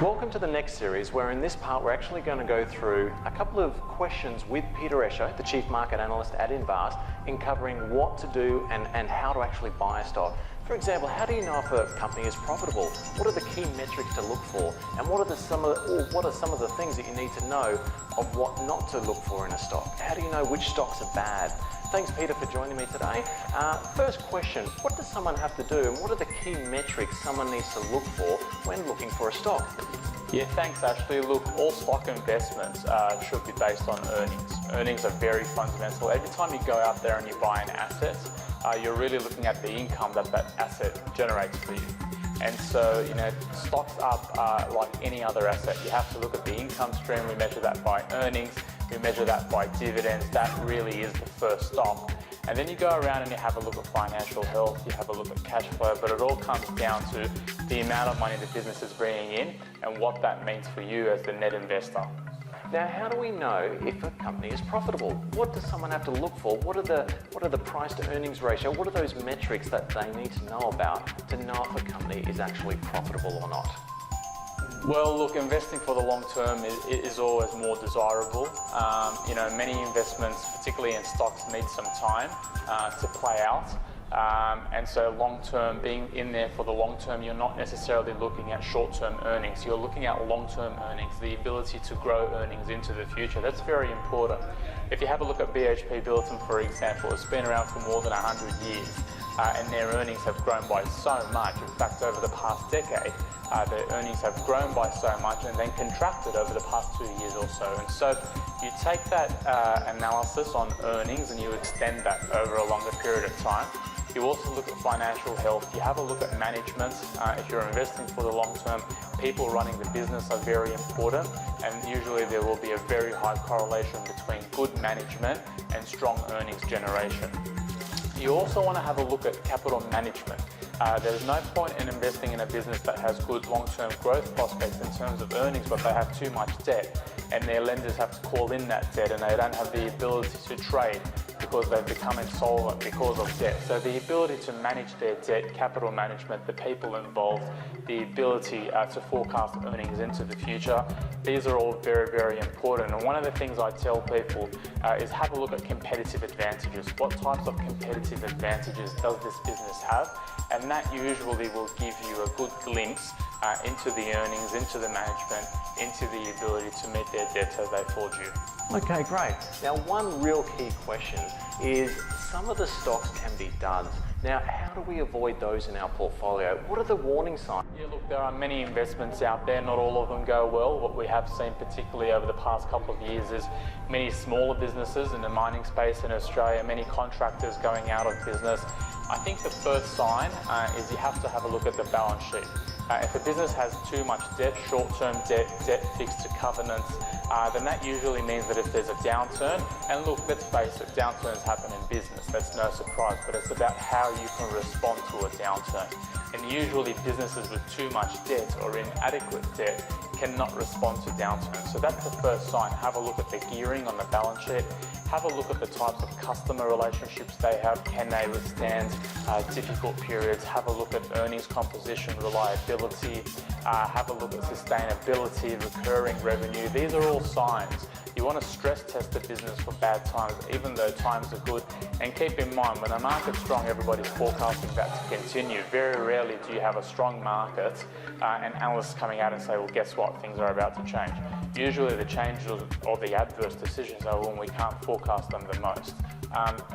Welcome to the next series, where in this part we're actually going to go through a couple of questions with Peter Escher, the Chief Market Analyst at Invast, in covering what to do and how to actually buy a stock. For example, how do you know if a company is profitable? What are the key metrics to look for? And what are some of the things that you need to know of what not to look for in a stock? How do you know which stocks are bad? Thanks, Peter, for joining me today. First question, what does someone have to do, and what are the key metrics someone needs to look for when looking for a stock? Yeah, thanks Ashley. Look, all stock investments should be based on earnings. Earnings are very fundamental. Every time you go out there and you buy an asset, you're really looking at the income that that asset generates for you. And so, stocks up like any other asset. You have to look at the income stream. We measure that by earnings. We measure that by dividends. That really is the first stock. And then you go around and you have a look at financial health, you have a look at cash flow, but it all comes down to the amount of money the business is bringing in and what that means for you as the net investor. Now, how do we know if a company is profitable? What does someone have to look for? What are the price to earnings ratio? What are those metrics that they need to know about to know if a company is actually profitable or not? Well, look, investing for the long term is always more desirable. Many investments, particularly in stocks, need some time to play out. And so long term, being in there for the long term, you're not necessarily looking at short term earnings. You're looking at long term earnings, the ability to grow earnings into the future. That's very important. If you have a look at BHP Billiton, for example, it's been around for more than 100 years. And their earnings have grown by so much. In fact, over the past decade, their earnings have grown by so much and then contracted over the past 2 years or so. And so you take that analysis on earnings and you extend that over a longer period of time. You also look at financial health. You have a look at management. If you're investing for the long term, people running the business are very important, and usually there will be a very high correlation between good management and strong earnings generation. You also want to have a look at capital management. There's no point in investing in a business that has good long-term growth prospects in terms of earnings, but they have too much debt, and their lenders have to call in that debt, and they don't have the ability to trade because they've become insolvent because of debt. So the ability to manage their debt, capital management, the people involved, the ability to forecast earnings into the future, these are all very, very important. And one of the things I tell people is have a look at competitive advantages. What types of competitive advantages does this business have? And that usually will give you a good glimpse into the earnings, into the management, into the ability to meet their debts as they fall due. Okay, great. Now, one real key question is some of the stocks can be duds. Now, how do we avoid those in our portfolio? What are the warning signs? Yeah, look, there are many investments out there. Not all of them go well. What we have seen, particularly over the past couple of years, is many smaller businesses in the mining space in Australia, many contractors going out of business. I think the first sign is you have to have a look at the balance sheet. If a business has too much debt, short-term debt, debt fixed to covenants, then that usually means that if there's a downturn, and look, let's face it, downturns happen in business, that's no surprise, but it's about how you can respond to a downturn. And usually businesses with too much debt or inadequate debt cannot respond to downturns. So that's the first sign. Have a look at the gearing on the balance sheet. Have a look at the types of customer relationships they have. Can they withstand difficult periods? Have a look at earnings composition, reliability. Have a look at sustainability, recurring revenue. These are all signs. You want to stress test the business for bad times, even though times are good. And keep in mind, when the market's strong, everybody's forecasting that to continue. Very rarely do you have a strong market and analysts coming out and say, well, guess what? Things are about to change. Usually the changes or the adverse decisions are when we can't forecast them the most.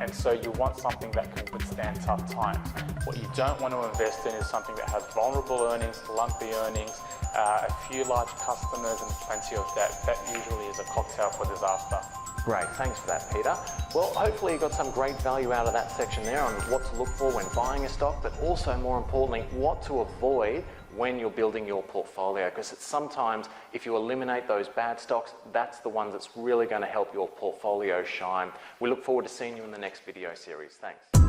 And so you want something that can withstand tough times. What you don't want to invest in is something that has vulnerable earnings, lumpy earnings, a few large customers and plenty of debt. That usually is a cocktail for disaster. Great, thanks for that, Peter. Well, hopefully you got some great value out of that section there on what to look for when buying a stock, but also more importantly, what to avoid when you're building your portfolio, because sometimes if you eliminate those bad stocks, that's the ones that's really going to help your portfolio shine. We look forward to seeing you in the next video series. Thanks.